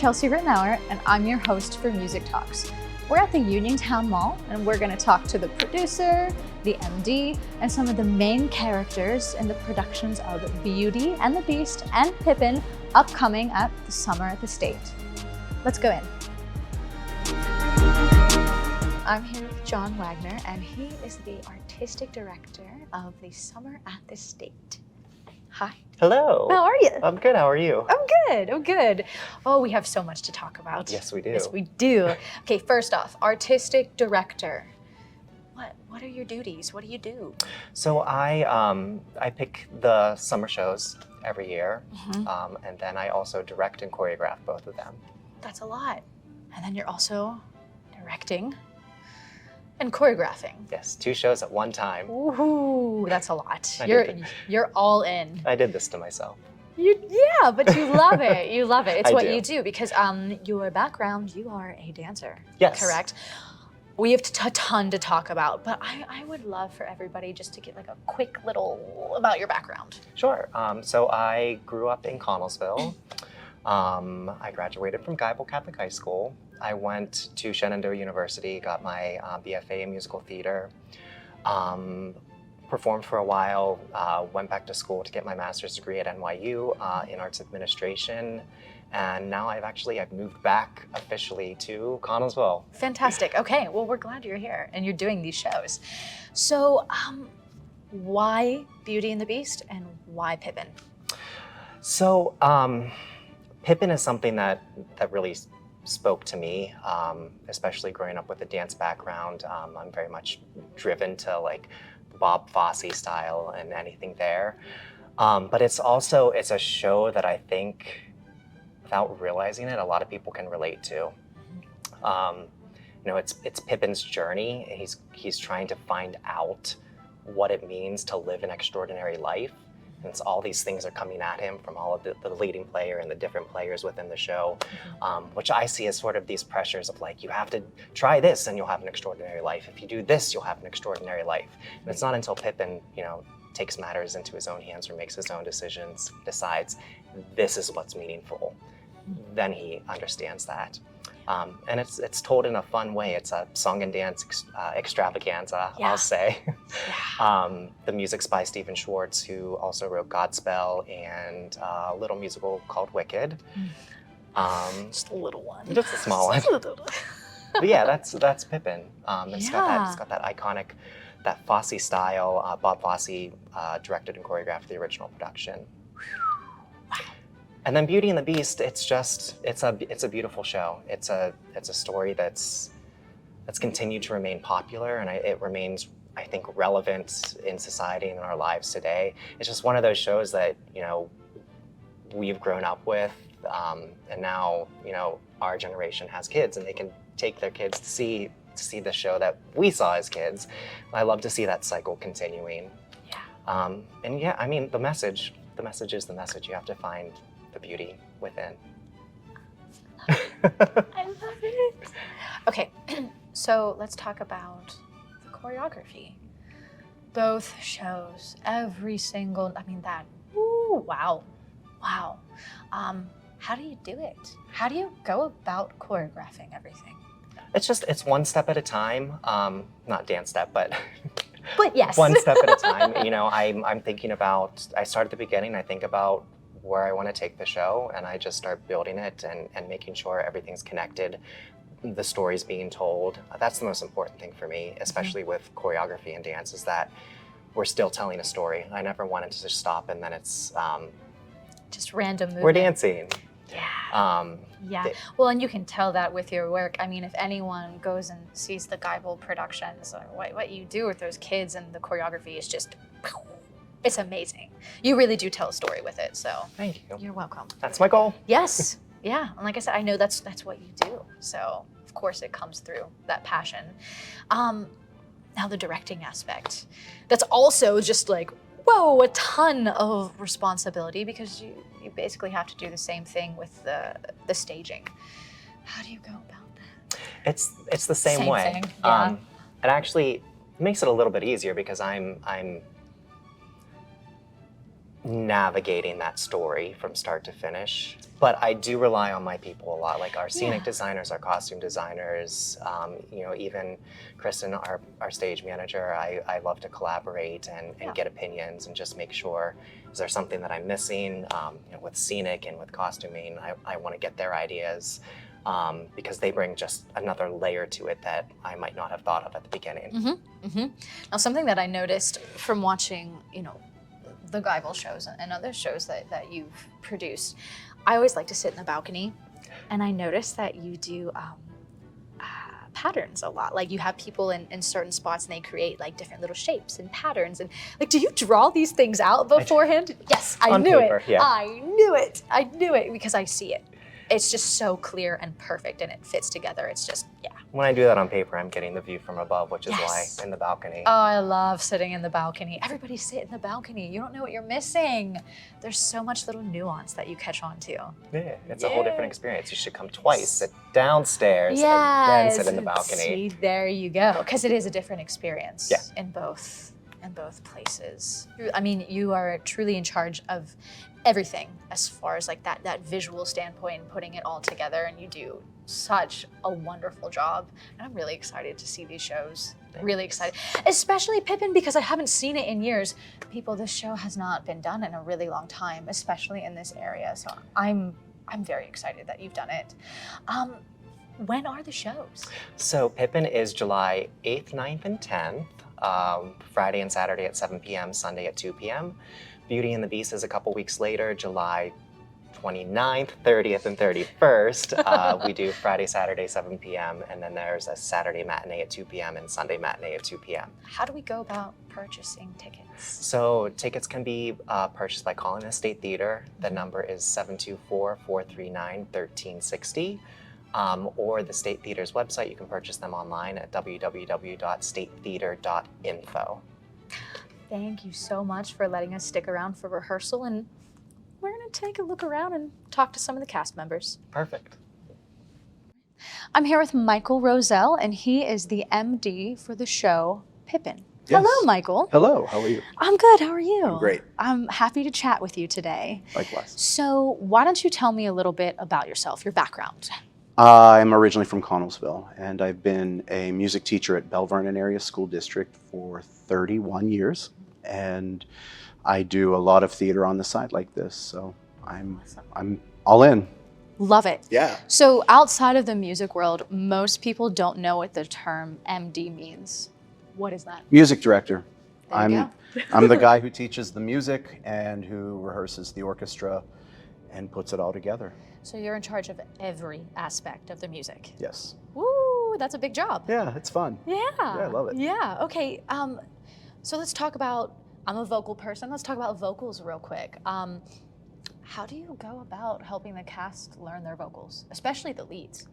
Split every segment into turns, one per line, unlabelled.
Chelsea Ritenour, and I'm your host for Music Talks. We're at the Uniontown Mall, and we're going to talk to the producer, the MD, and some of the main characters in the productions of Beauty and the Beast and Pippin, upcoming at the Summer at the State. Let's go in. I'm here with John Wagner, and he is the Artistic Director of the Summer at the State. Hi.
Hello.
How are you?
I'm good. How are you?
I'm good. Oh, we have so much to talk about.
Yes, we do.
Yes, we do. Okay, first off, Artistic Director. What are your duties? What do you do?
So I pick the summer shows every year, and then I also direct and choreograph both of them.
That's a lot. And then you're also directing and choreographing.
Yes, 2 shows at one time.
Ooh, that's a lot.
I
You're all in.
I did this to myself.
Yeah, but you love it. You love it. It's what
do.
you do because your background, you are a dancer.
Yes.
Correct? We have a ton to talk about, but I would love for everybody just to get like a quick little about your background.
Sure. So I grew up in Connellsville. I graduated from Geibel Catholic High School. I went to Shenandoah University, got my BFA in musical theater, performed for a while, went back to school to get my master's degree at NYU in arts administration, and now I've moved back officially to Connellsville.
Fantastic. Okay, well, we're glad you're here and you're doing these shows. So, why Beauty and the Beast and why Pippin?
So, Pippin is something that really spoke to me, especially growing up with a dance background. I'm very much driven to like Bob Fosse style and anything there. But it's a show that I think, without realizing it, a lot of people can relate to. It's Pippin's journey. He's trying to find out what it means to live an extraordinary life. And it's all these things are coming at him from all of the leading player and the different players within the show, which I see as sort of these pressures of like, you have to try this and you'll have an extraordinary life. If you do this, you'll have an extraordinary life. And it's not until Pippin, takes matters into his own hands or makes his own decisions, decides this is what's meaningful, then he understands that. And it's told in a fun way. It's a song and dance extravaganza, I'll say. Yeah. The music's by Stephen Schwartz, who also wrote Godspell and a little musical called Wicked.
Just a little one.
Just a small one. But yeah, that's Pippin. It's got that iconic, that Fosse style. Bob Fosse directed and choreographed the original production. And then Beauty and the Beast, it's a beautiful show. It's a story that's continued to remain popular, and it remains, I think, relevant in society and in our lives today. It's just one of those shows that we've grown up with, and now our generation has kids, and they can take their kids to see the show that we saw as kids. I love to see that cycle continuing. Yeah. The message is the message. You have to find the beauty within.
I love it. Okay, so let's talk about the choreography. Both shows, every single, wow. How do you do it? How do you go about choreographing everything?
It's one step at a time, not dance step, but
yes.
One step at a time. I'm thinking about, I start at the beginning, I think about where I want to take the show, and I just start building it and making sure everything's connected, the story's being told. That's the most important thing for me, especially with choreography and dance, is that we're still telling a story. I never wanted to just stop and then it's
just random movement.
We're dancing.
Yeah. Well, and you can tell that with your work. I mean, if anyone goes and sees the Geibel productions, or what you do with those kids and the choreography is just, it's amazing. You really do tell a story with it, so.
Thank you.
You're welcome.
That's my goal.
Yes, yeah. And like I said, I know that's what you do. So of course it comes through, that passion. Now the directing aspect. That's also just like, whoa, a ton of responsibility because you basically have to do the same thing with the staging. How do you go about that?
It's the same way.
Thing. Yeah.
It actually makes it a little bit easier because I'm navigating that story from start to finish. But I do rely on my people a lot, like our scenic designers, our costume designers, even Kristen, our stage manager. I love to collaborate and get opinions and just make sure, is there something that I'm missing? With scenic and with costuming, I want to get their ideas because they bring just another layer to it that I might not have thought of at the beginning.
Now, something that I noticed from watching, the Guyville shows and other shows that you've produced, I always like to sit in the balcony, and I noticed that you do patterns a lot. Like, you have people in certain spots and they create like different little shapes and patterns. And like, do you draw these things out beforehand? Yes, I knew it.
Yeah.
I knew it because I see it. It's just so clear and perfect, and it fits together. It's just,
When I do that on paper, I'm getting the view from above, which is why in the balcony.
Oh, I love sitting in the balcony. Everybody sit in the balcony. You don't know what you're missing. There's so much little nuance that you catch on to.
Yeah, it's a whole different experience. You should come twice, sit downstairs, and then sit in the balcony.
See, there you go. Because it is a different experience in both places. I mean, you are truly in charge of everything as far as like that visual standpoint, putting it all together, and you do such a wonderful job. And I'm really excited to see these shows.
Thanks.
Really excited, especially Pippin, because I haven't seen it in years. People, this show has not been done in a really long time, especially in this area. So I'm very excited that you've done it. When are the shows?
So Pippin is July 8th, 9th, and 10th. Friday and Saturday at 7 p.m., Sunday at 2 p.m. Beauty and the Beast is a couple weeks later, July 29th, 30th, and 31st. We do Friday, Saturday, 7 p.m., and then there's a Saturday matinee at 2 p.m. and Sunday matinee at 2 p.m.
How do we go about purchasing tickets?
So tickets can be purchased by calling the State Theater. The number is 724-439-1360. Or the State Theater's website. You can purchase them online at www.statetheater.info.
Thank you so much for letting us stick around for rehearsal, and we're going to take a look around and talk to some of the cast members.
Perfect.
I'm here with Michael Rozell, and he is the MD for the show Pippin.
Yes.
Hello, Michael.
Hello, how are you?
I'm good, how are you?
I'm great.
I'm happy to chat with you today.
Likewise.
So why don't you tell me a little bit about yourself, your background?
I'm originally from Connellsville, and I've been a music teacher at Bell Vernon Area School District for 31 years. And I do a lot of theater on the side like this, so I'm all in.
Love it.
Yeah.
So outside of the music world, most people don't know what the term MD means. What is that?
Music director.
There you go.
I'm the guy who teaches the music and who rehearses the orchestra and puts it all together.
So you're in charge of every aspect of the music.
Yes.
Woo, that's a big job.
Yeah, it's fun.
Yeah.
I love it.
Yeah, okay. So let's talk about, I'm a vocal person, let's talk about vocals real quick. How do you go about helping the cast learn their vocals, especially the leads?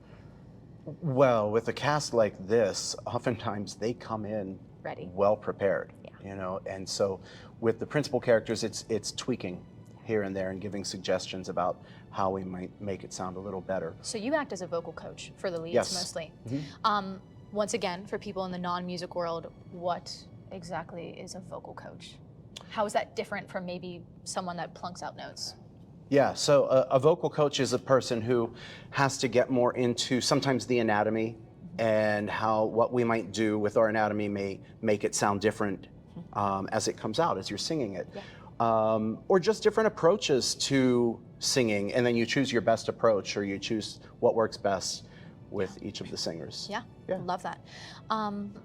Well, with a cast like this, oftentimes they come in
Ready.
well prepared, and so with the principal characters, it's tweaking here and there and giving suggestions about how we might make it sound a little better.
So you act as a vocal coach for the leads mostly.
Mm-hmm.
Once again, for people in the non-music world, what exactly is a vocal coach? How is that different from maybe someone that plunks out notes?
Yeah, so a vocal coach is a person who has to get more into sometimes the anatomy and how what we might do with our anatomy may make it sound different as it comes out, as you're singing it.
Yeah.
Or just different approaches to singing, and then you choose your best approach, or you choose what works best with each of the singers.
Yeah,
Yeah.
love that.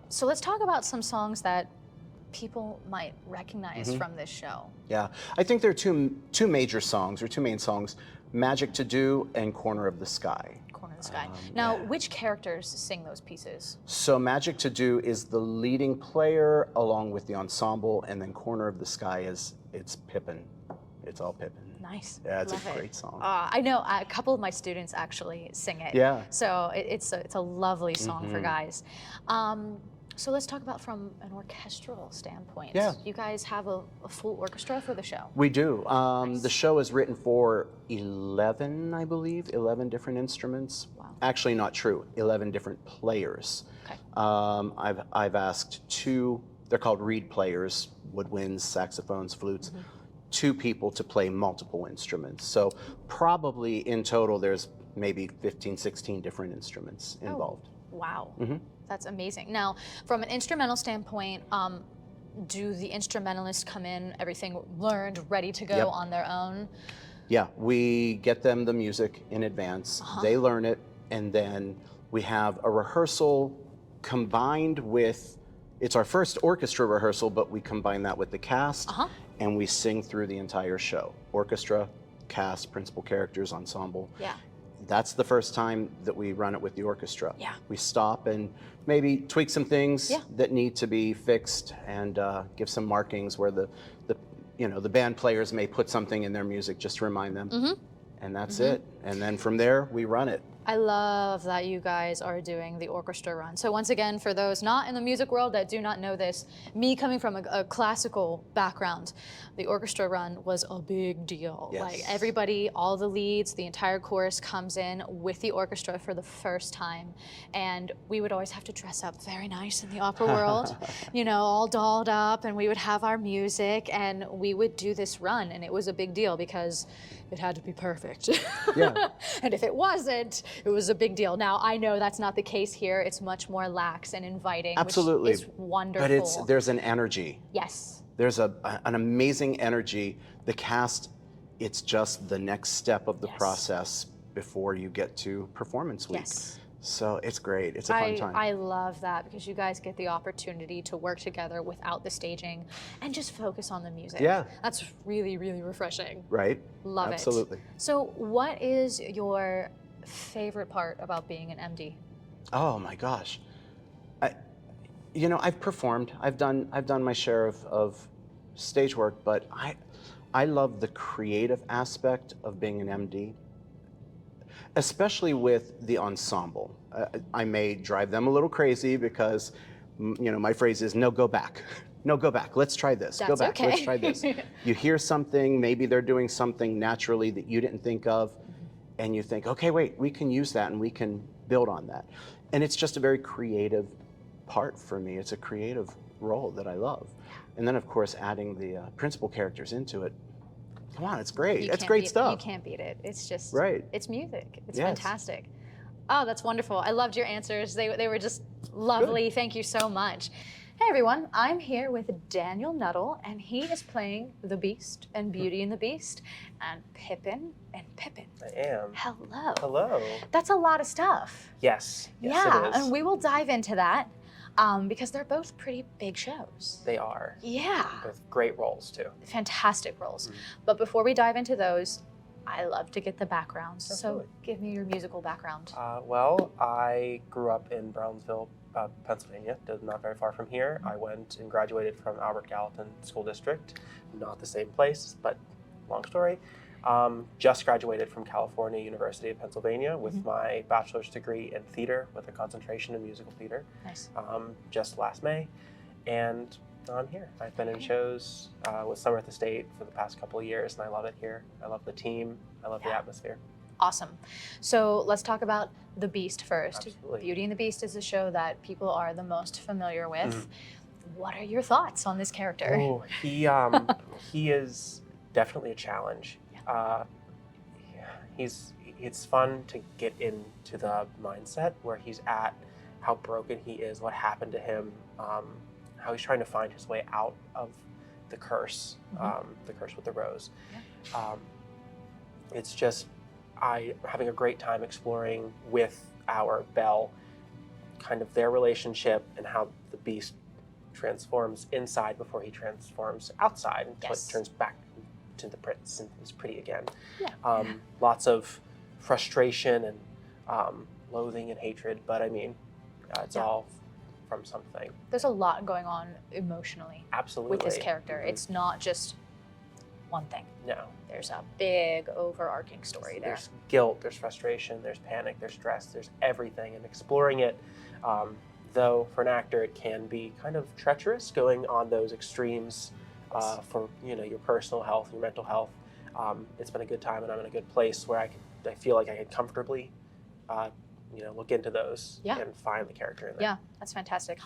So let's talk about some songs that people might recognize from this show.
Yeah, I think there are two major songs, or two main songs, Magic to Do and Corner of the Sky.
Corner of the Sky. Now, which characters sing those pieces?
So Magic to Do is the leading player along with the ensemble, and then Corner of the Sky it's Pippin. It's all Pippin.
Nice.
Yeah, it's
Love
a
it.
great song.
I know a couple of my students actually sing it.
Yeah.
So it's a lovely song for guys. So let's talk about from an orchestral standpoint.
Yeah.
You guys have a full orchestra for the show.
We do. The show is written for 11, I believe, 11 different instruments.
Wow.
Actually, not true. 11 different players.
Okay.
I've asked two. They're called reed players, woodwinds, saxophones, flutes. 2 people to play multiple instruments. So probably in total there's maybe 15, 16 different instruments involved.
Wow, that's amazing. Now, from an instrumental standpoint, do the instrumentalists come in, everything learned, ready to go on their own?
Yeah, we get them the music in advance, they learn it, and then we have a rehearsal combined with, it's our first orchestra rehearsal, but we combine that with the cast, and we sing through the entire show. Orchestra, cast, principal characters, ensemble.
Yeah.
That's the first time that we run it with the orchestra.
Yeah.
We stop and maybe tweak some things that need to be fixed, and give some markings where the band players may put something in their music just to remind them. And that's it. And then from there, we run it.
I love that you guys are doing the orchestra run. So once again, for those not in the music world that do not know this, me coming from a classical background, the orchestra run was a big deal.
Yes.
Like everybody, all the leads, the entire chorus comes in with the orchestra for the first time. And we would always have to dress up very nice in the opera world, all dolled up, and we would have our music, and we would do this run. And it was a big deal because it had to be perfect.
Yeah.
And if it wasn't, it was a big deal. Now, I know that's not the case here. It's much more lax and inviting,
Absolutely.
which is wonderful.
But there's an energy.
Yes.
There's an amazing energy. The cast, it's just the next step of the process before you get to performance week.
Yes.
So it's great. It's a fun time.
I love that because you guys get the opportunity to work together without the staging and just focus on the music.
Yeah.
That's really, really refreshing.
Right?
Love it.
Absolutely.
So what is your favorite part about being an MD?
Oh my gosh. I've performed. I've done my share of stage work, but I love the creative aspect of being an MD, especially with the ensemble. I may drive them a little crazy because, my phrase is no, go back. No, go back. Let's try this.
That's
go back.
okay.
Let's try this. You hear something, maybe they're doing something naturally that you didn't think of, and you think, okay, wait, we can use that and we can build on that. And it's just a very creative part for me. It's a creative role that I love. And then, of course, adding the principal characters into it. Come on, it's great. It's great stuff.
You can't beat it. It's just,
right.
It's music. It's
Yes.
fantastic. Oh, that's wonderful. I loved your answers. They were just lovely.
Good.
Thank you so much. Hey everyone, I'm here with Daniel Nuttall, and he is playing the Beast and Beauty and the Beast, and Pippin and Pippin.
I am.
Hello.
Hello.
That's a lot of stuff.
Yes. Yes,
Yeah,
it is.
and we will dive into that because they're both pretty big shows.
They are.
Yeah,
With great roles, too.
fantastic roles. But before we dive into those, I love to get the backgrounds.
Absolutely.
So give me your musical background.
Well, I grew up in Brownsville, Pennsylvania, not very far from here. I went and graduated from Albert Gallatin School District, not the same place, but long story. Just graduated from California University of Pennsylvania with my bachelor's degree in theater with a concentration in musical theater,
Nice.
just last May. And I'm here. I've been in shows with Summer at the State for the past couple of years, and I love it here. I love the team. I love the atmosphere.
Awesome. So let's talk about The Beast first.
Absolutely.
Beauty and the Beast is a show that people are the most familiar with. What are your thoughts on this character?
Oh, he is definitely a challenge. It's fun to get into the mindset where he's at, how broken he is, what happened to him, how he's trying to find his way out of the curse, the curse with the rose.
Yeah.
It's just having a great time exploring with our Belle, kind of their relationship and how the Beast transforms inside before he transforms outside until
Yes.
it turns back to the prince and is pretty again.
Yeah.
Lots of frustration and loathing and hatred, but I mean, it's all from something.
There's a lot going on emotionally
Absolutely.
with this character. It's not just one thing.
No.
There's a big overarching story there.
There's guilt, there's frustration, there's panic, there's stress, there's everything. And exploring it, though for an actor it can be kind of treacherous going on those extremes for your personal health, your mental health. It's been a good time, and I'm in a good place where I feel like I can comfortably look into those and find the character in there.
Yeah, that's fantastic.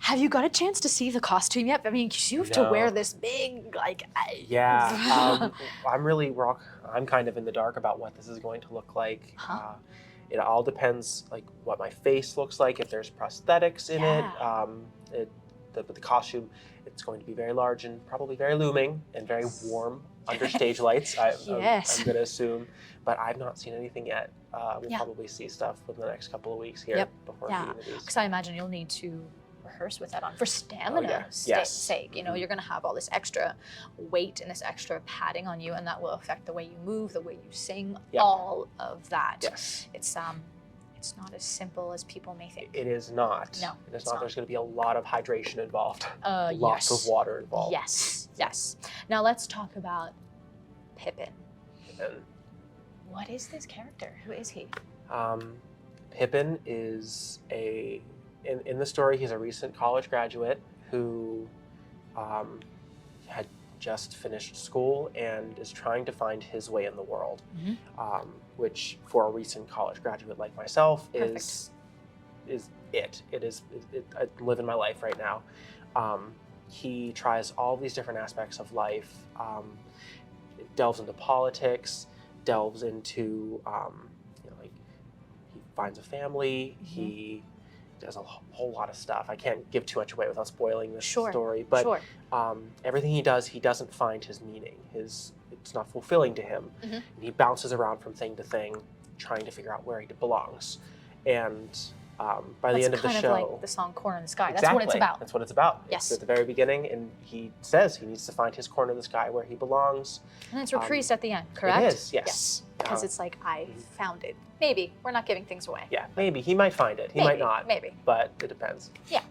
Have you got a chance to see the costume yet? I mean, 'cause you have to
No.
wear this big, like.
Yeah, I'm kind of in the dark about what this is going to look like.
Huh.
It all depends, like what my face looks like, if there's prosthetics in
Yeah.
it. The costume, it's going to be very large and probably very looming and very warm under stage lights.
Yes.
I'm going to assume, but I've not seen anything yet. We'll
Yeah.
probably see stuff within the next couple of weeks here
Yep.
before
Yeah.
the interviews.
Because I imagine you'll need to rehearse with that on for stamina
yeah. Yes.
sake. You know,
Mhm.
you're going to have all this extra weight and this extra padding on you, and that will affect the way you move, the way you sing,
Yep.
all of that.
Yes.
It's not as simple as people may think.
It is not.
No,
It is
it's
not.
not.
There's going to be a lot of hydration involved. Lots
Yes.
of water involved.
Yes, yes. Now let's talk about Pippin.
And
What is this character? Who is he?
Pippin is in the story, he's a recent college graduate who had just finished school and is trying to find his way in the world, which for a recent college graduate like myself is it. I live in my life right now. He tries all these different aspects of life, delves into politics, delves into like he finds a family, he does a whole lot of stuff. I can't give too much away without spoiling this story, but everything he does, he doesn't find his meaning. It's not fulfilling to him. And he bounces around from thing to thing, trying to figure out where he belongs. And by the end of the show,
kind of like the song "Corner in the Sky."
exactly,
That's what it's about.
That's what it's about.
Yes.
It's at the very beginning, and he says he needs to find his corner in the sky where he belongs.
And it's reprised at the end, correct?
It is, yes.
Because it's like, I found it. Maybe. We're not giving things away.
Yeah, maybe. He might find it. He might not.
Maybe.
But it depends.
Yeah.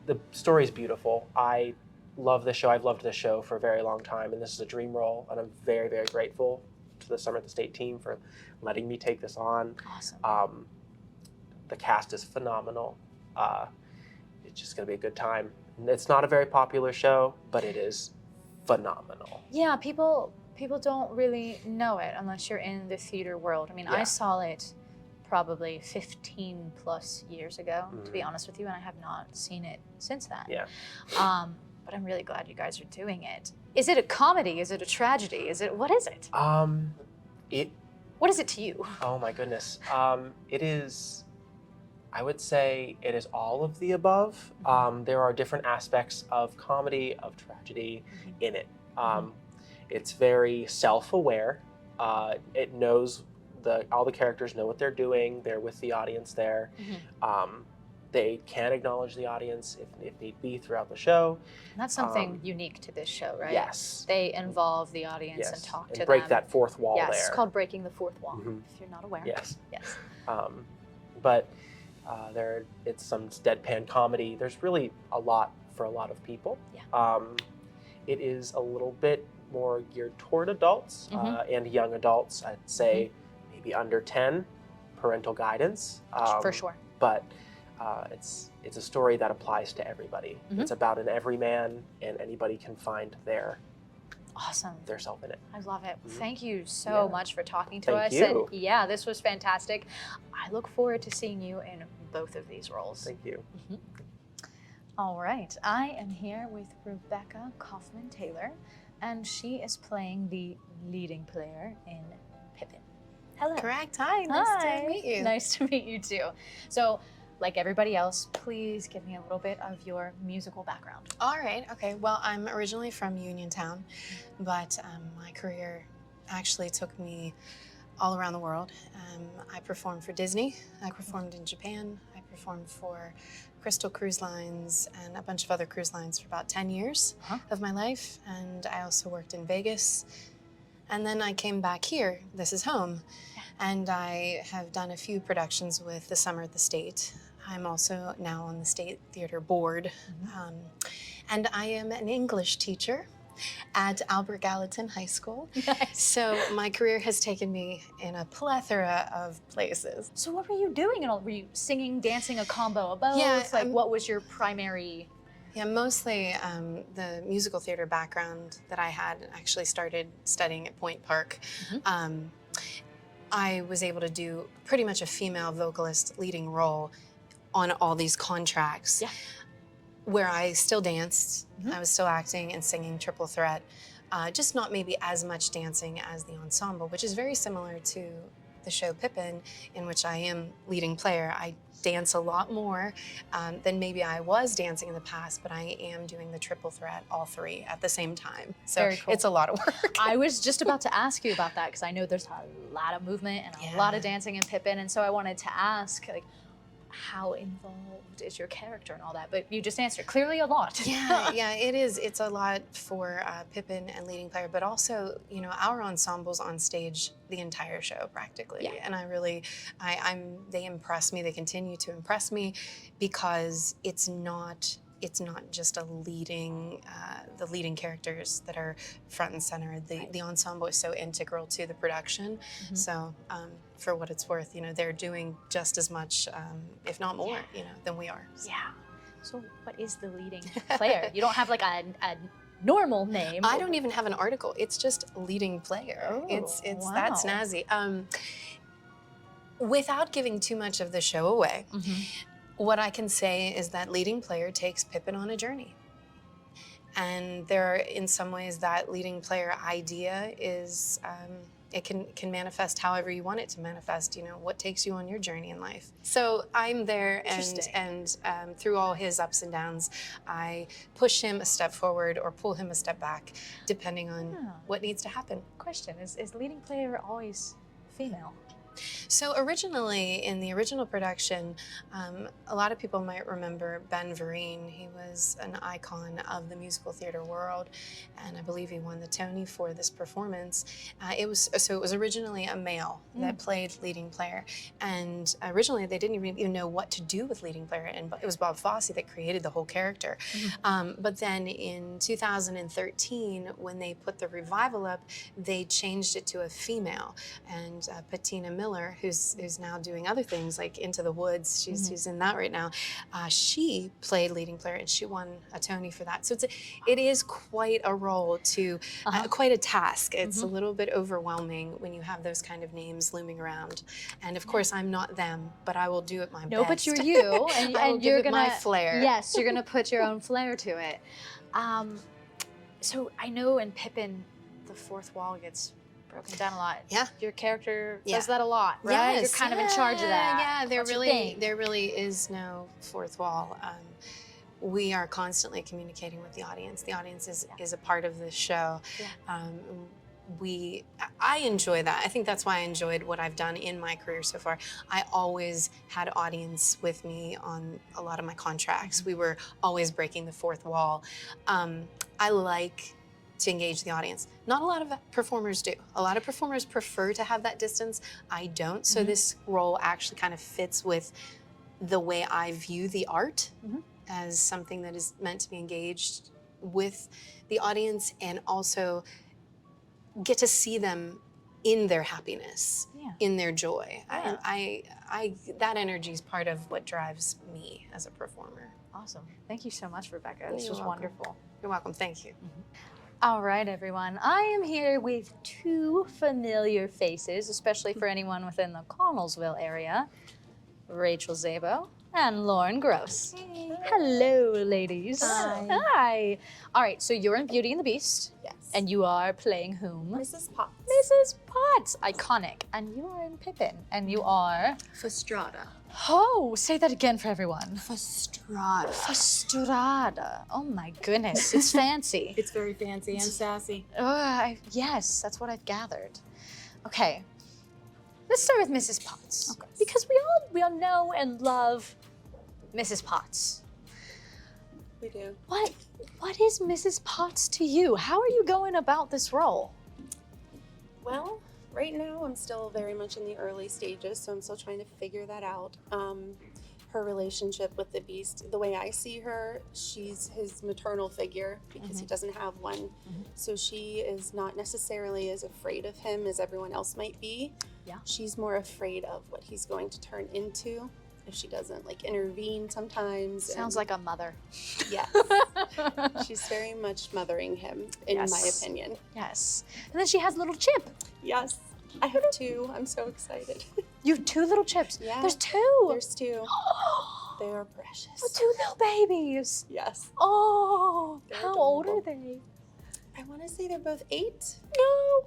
The story is beautiful. I love this show. I've loved this show for a very long time, and this is a dream role, and I'm very, very grateful to the Summer at the State team for letting me take this on.
Awesome.
The cast is phenomenal. It's just going to be a good time. It's not a very popular show, but it is phenomenal.
Yeah, people don't really know it unless you're in the theater world. I mean, I saw it probably 15 plus years ago, to be honest with you, and I have not seen it since then.
Yeah.
But I'm really glad you guys are doing it. Is it a comedy? Is it a tragedy? What is it? What is it to you?
Oh my goodness. It is, I would say it is all of the above. There are different aspects of comedy, of tragedy in it. It's very self-aware. It knows all the characters know what they're doing. They're with the audience there. They can acknowledge the audience if need be throughout the show.
And that's something unique to this show, right?
Yes.
They involve the audience and talk to them.
break that fourth wall there.
Yes, it's called breaking the fourth wall, if you're not aware.
Yes.
Yes.
But it's some deadpan comedy. There's really a lot for a lot of people.
Yeah.
It is a little bit more geared toward adults and young adults. I'd say maybe under 10, parental guidance.
For sure.
But it's a story that applies to everybody. It's about an everyman, and anybody can find their self in it.
I love it. Thank you so much for talking to us.
Thank you.
And this was fantastic. I look forward to seeing you in both of these roles.
Thank you.
All right, I am here with Rebecca Kaufman Taylor, and she is playing the leading player in Pippin. Hello.
Correct. Hi. Nice to meet you.
Nice to meet you too. So, like everybody else, please give me a little bit of your musical background.
All right. Okay. Well, I'm originally from Uniontown, but my career actually took me all around the world. I performed for Disney. I performed in Japan. I performed for Crystal Cruise Lines and a bunch of other cruise lines for about 10 years of my life. And I also worked in Vegas. And then I came back here. This is home. And I have done a few productions with the Summer at the State. I'm also now on the State Theater Board. And I am an English teacher at Albert Gallatin High School.
Nice.
So my career has taken me in a plethora of places.
So what were you doing? Were you singing, dancing, a combo of both?
Yeah,
what was your primary?
Yeah, mostly the musical theater background that I had actually started studying at Point Park. I was able to do pretty much a female vocalist leading role on all these contracts.
Yeah.
Where I still danced,
Mhm.
I was still acting and singing triple threat, just not maybe as much dancing as the ensemble, which is very similar to the show Pippin, in which I am leading player. I dance a lot more than maybe I was dancing in the past, but I am doing the triple threat, all three at the same time. So
Very cool.
it's a lot of work.
I was just about to ask you about that because I know there's a lot of movement and a lot of
Yeah.
dancing in Pippin, and so I wanted to ask, like, how involved is your character and all that? But you just answered clearly a lot.
Yeah, it is. It's a lot for Pippin and leading player, but also, you know, our ensemble's on stage the entire show practically.
Yeah.
And I really, they impress me. They continue to impress me because it's not just a leading, the leading characters that are front and center. The ensemble is so integral to the production.
Mhm.
So for what it's worth, you know, they're doing just as much, if not more, you know, than we are. So.
Yeah. So what is the leading player? You don't have like a normal name.
I don't even have an article. It's just leading player.
Oh,
It's
wow.
that snazzy. Without giving too much of the show away,
Mhm.
what I can say is that leading player takes Pippin on a journey. And there are, in some ways, that leading player idea is, it can manifest however you want it to manifest, you know, what takes you on your journey in life. So I'm there and through all his ups and downs, I push him a step forward or pull him a step back, depending on
Yeah.
what needs to happen.
Question, is leading player always female?
So originally, in the original production, a lot of people might remember Ben Vereen. He was an icon of the musical theater world, and I believe he won the Tony for this performance. It was originally a male that played leading player, and originally they didn't even know what to do with leading player, and it was Bob Fosse that created the whole character. But then in 2013, when they put the revival up, they changed it to a female, and Patina Miller, who's now doing other things like Into the Woods, she's in that right now. She played leading player and she won a Tony for that. So it is quite a role to, quite a task. It's a little bit overwhelming when you have those kind of names looming around. And of course, I'm not them, but I will do it my best.
No, but you're you, and,
I will
and
give
you're
it
gonna
my flair.
Yes, you're gonna put your own flair to it. So I know in Pippin, the fourth wall gets broken down a lot.
Yeah.
Your character
Yeah.
does that a lot, right? You're
Yes,
kind of in charge of that.
Yeah,
What's your thing?
there really is no fourth wall. We are constantly communicating with the audience. The audience is a part of the show.
Yeah.
I enjoy that. I think that's why I enjoyed what I've done in my career so far. I always had audience with me on a lot of my contracts. We were always breaking the fourth wall. I like to engage the audience. Not a lot of performers do. A lot of performers prefer to have that distance. I don't. So this role actually kind of fits with the way I view the art as something that is meant to be engaged with the audience and also get to see them in their happiness, in their joy.
Yeah.
I that energy is part of what drives me as a performer.
Awesome. Thank you so much, Rebecca. This
You're
was
welcome.
wonderful.
You're welcome. Thank you.
All right, everyone. I am here with two familiar faces, especially for anyone within the Connellsville area. Rachel Szabo and Lauren Gross.
Hey.
Hello, ladies.
Hi.
Hi. All right, so you're in Beauty and the Beast,
Yes.
and you are playing whom?
Mrs. Potts.
Mrs. Potts. Iconic. And you are in Pippin, and you are...
Fastrada.
Oh, say that again for everyone.
Fastrada.
Fastrada. Oh my goodness, it's fancy.
It's very fancy and sassy.
Yes, that's what I've gathered. Okay, let's start with Mrs. Potts.
Okay.
Because we all know and love Mrs. Potts.
We do.
What is Mrs. Potts to you? How are you going about this role?
Well, right now I'm still very much in the early stages, so I'm still trying to figure that out. Her relationship with the Beast, the way I see her, she's his maternal figure because he doesn't have one. So she is not necessarily as afraid of him as everyone else might be.
Yeah.
She's more afraid of what he's going to turn into if she doesn't intervene sometimes.
Sounds like a mother.
Yes. She's very much mothering him, in my
Yes.
opinion.
Yes. And then she has little Chip.
Yes. I have two. I'm so excited.
You have two little Chips.
Yeah.
There's two.
There's two. They are precious.
Oh, 2 little babies.
Yes.
Oh,
They're
how old are
adorable.
they?
I want to say they're both 8.
No.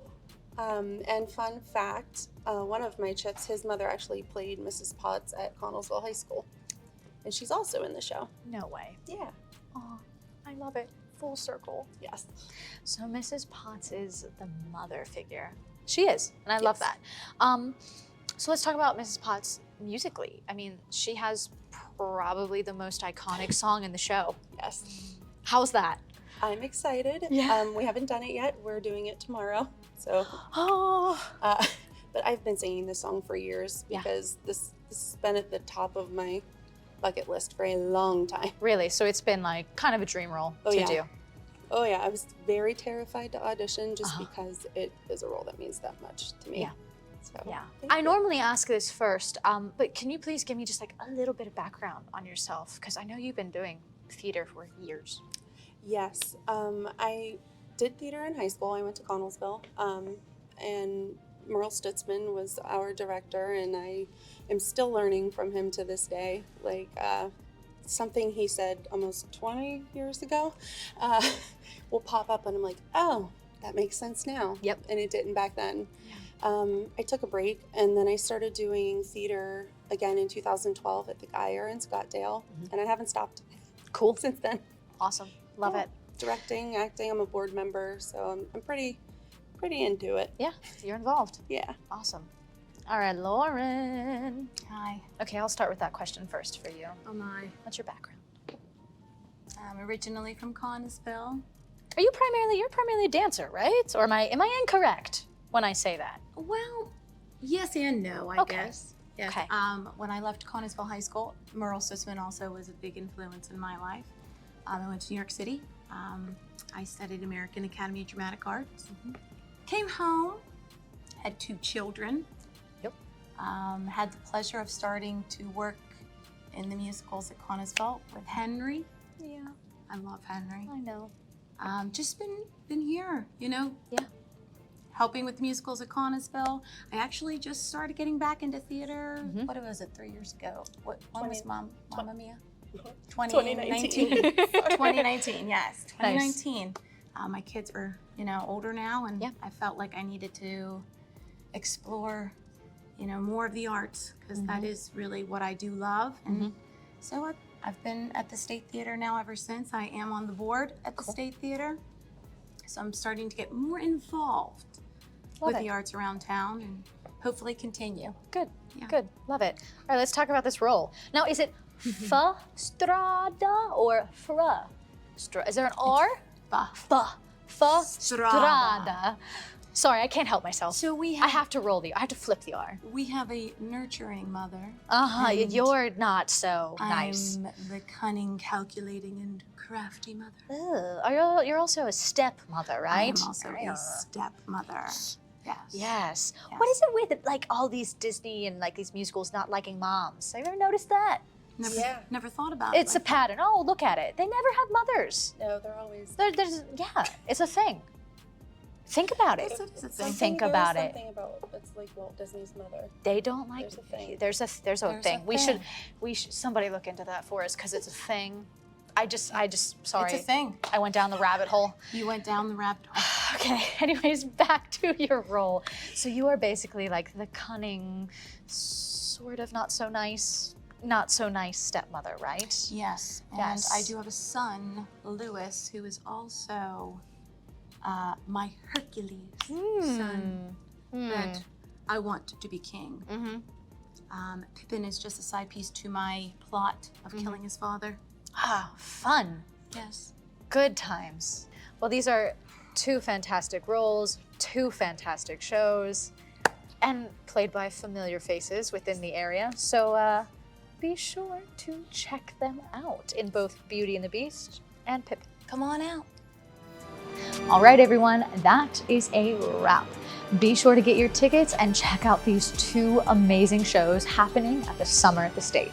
And fun fact, one of my chicks, his mother actually played Mrs. Potts at Connellsville High School. And she's also in the show.
No way.
Yeah.
Oh, I love it. Full circle.
Yes.
So Mrs. Potts is the mother figure. She is, and I love
Yes.
that. So let's talk about Mrs. Potts musically. I mean, she has probably the most iconic song in the show.
Yes.
How's that?
I'm excited.
Yeah.
We haven't done it yet. We're doing it tomorrow. So,
Oh,
but I've been singing this song for years
Yeah.
because this has been at the top of my bucket list for a long time.
really? So it's been like kind of a dream role
Oh,
to
yeah.
do.
Oh yeah, I was very terrified to audition just
Uh-huh.
because it is a role that means that much to me.
Yeah.
So,
Yeah.
thank
I
you.
normally ask this first, but can you please give me just like a little bit of background on yourself? Because I know you've been doing theater for years.
Yes. I did theater in high school. I went to Connellsville. And Merle Stutzman was our director, and I am still learning from him to this day. Like, something he said almost 20 years ago will pop up, and I'm like, oh, that makes sense now.
Yep.
And it didn't back then. I took a break, and then I started doing theater again in 2012 at the Geyer in Scottsdale, and I haven't stopped
Cool.
since then.
Awesome. Love
Yeah.
it.
Directing, acting, I'm a board member, so I'm pretty into it.
Yeah, you're involved.
Yeah.
Awesome. All right, Lauren.
Hi.
Okay, I'll start with that question first for you.
Oh my.
What's your background?
I'm originally from Connellsville.
You're primarily a dancer, right? Or am I incorrect when I say that?
Well, yes and no, I
Okay.
guess. Yes.
Okay.
When I left Connellsville High School, Merle Stutzman also was a big influence in my life. I went to New York City. I studied American Academy of Dramatic Arts. Came home, had 2 children.
Yep.
Had the pleasure of starting to work in the musicals at Connellsville with Henry.
Yeah,
I love Henry.
I know.
Just been here, you know.
Yeah.
Helping with the musicals at Connellsville. I actually just started getting back into theater.
Mhm.
What was it, 3 years ago? When was
20
Mamma Mia?
2019.
2019, yes,
Nice.
2019. My kids are, older now, and
Yeah.
I felt like I needed to explore, more of the arts, because that is really what I do love. And so I've been at the State Theater now ever since. I am on the board at the State Theater. So I'm starting to get more involved
Love
with
it.
the arts around town, and hopefully continue.
Good.
Yeah.
Good. Love it. All right, let's talk about this role. Now, is it Fa-strada or Fra? Is there an R? Fa-strada. Sorry, I can't help myself.
So we
I
have
I have to flip the R.
a nurturing mother.
Uh-huh,
And
you're not so nice.
I'm the cunning, calculating, and crafty mother.
Ugh, you're also a stepmother, right?
I am also a stepmother. Yes.
Yes.
Yes.
What is it with like all these Disney and like these musicals not liking moms? Have you ever noticed that?
Never thought about
It's
it.
a pattern. Oh, look at it. They never have mothers.
No, they're always.
It's a thing. Think about it.
It's a thing.
Think about it.
Something about it's like Walt Disney's mother.
They don't like.
There's a thing.
There's a
There's a
thing.
thing.
We should somebody look into that for us because it's a thing. I just sorry.
It's a thing.
I went down the rabbit hole.
You went down the rabbit hole.
Okay. Anyways, back to your role. So you are basically like the cunning, sort of not so nice stepmother, right?
Yes. And
Yes.
I do have a son, Lewis, who is also my Hercules son that I want to be king. Pippin is just a side piece to my plot of killing his father.
Ah, fun.
Yes.
Good times. Well, these are 2 fantastic roles, 2 fantastic shows, and played by familiar faces within the area. So be sure to check them out in both Beauty and the Beast and Pippin.
Come on out.
All right, everyone, that is a wrap. Be sure to get your tickets and check out these 2 amazing shows happening at the Summer at the State.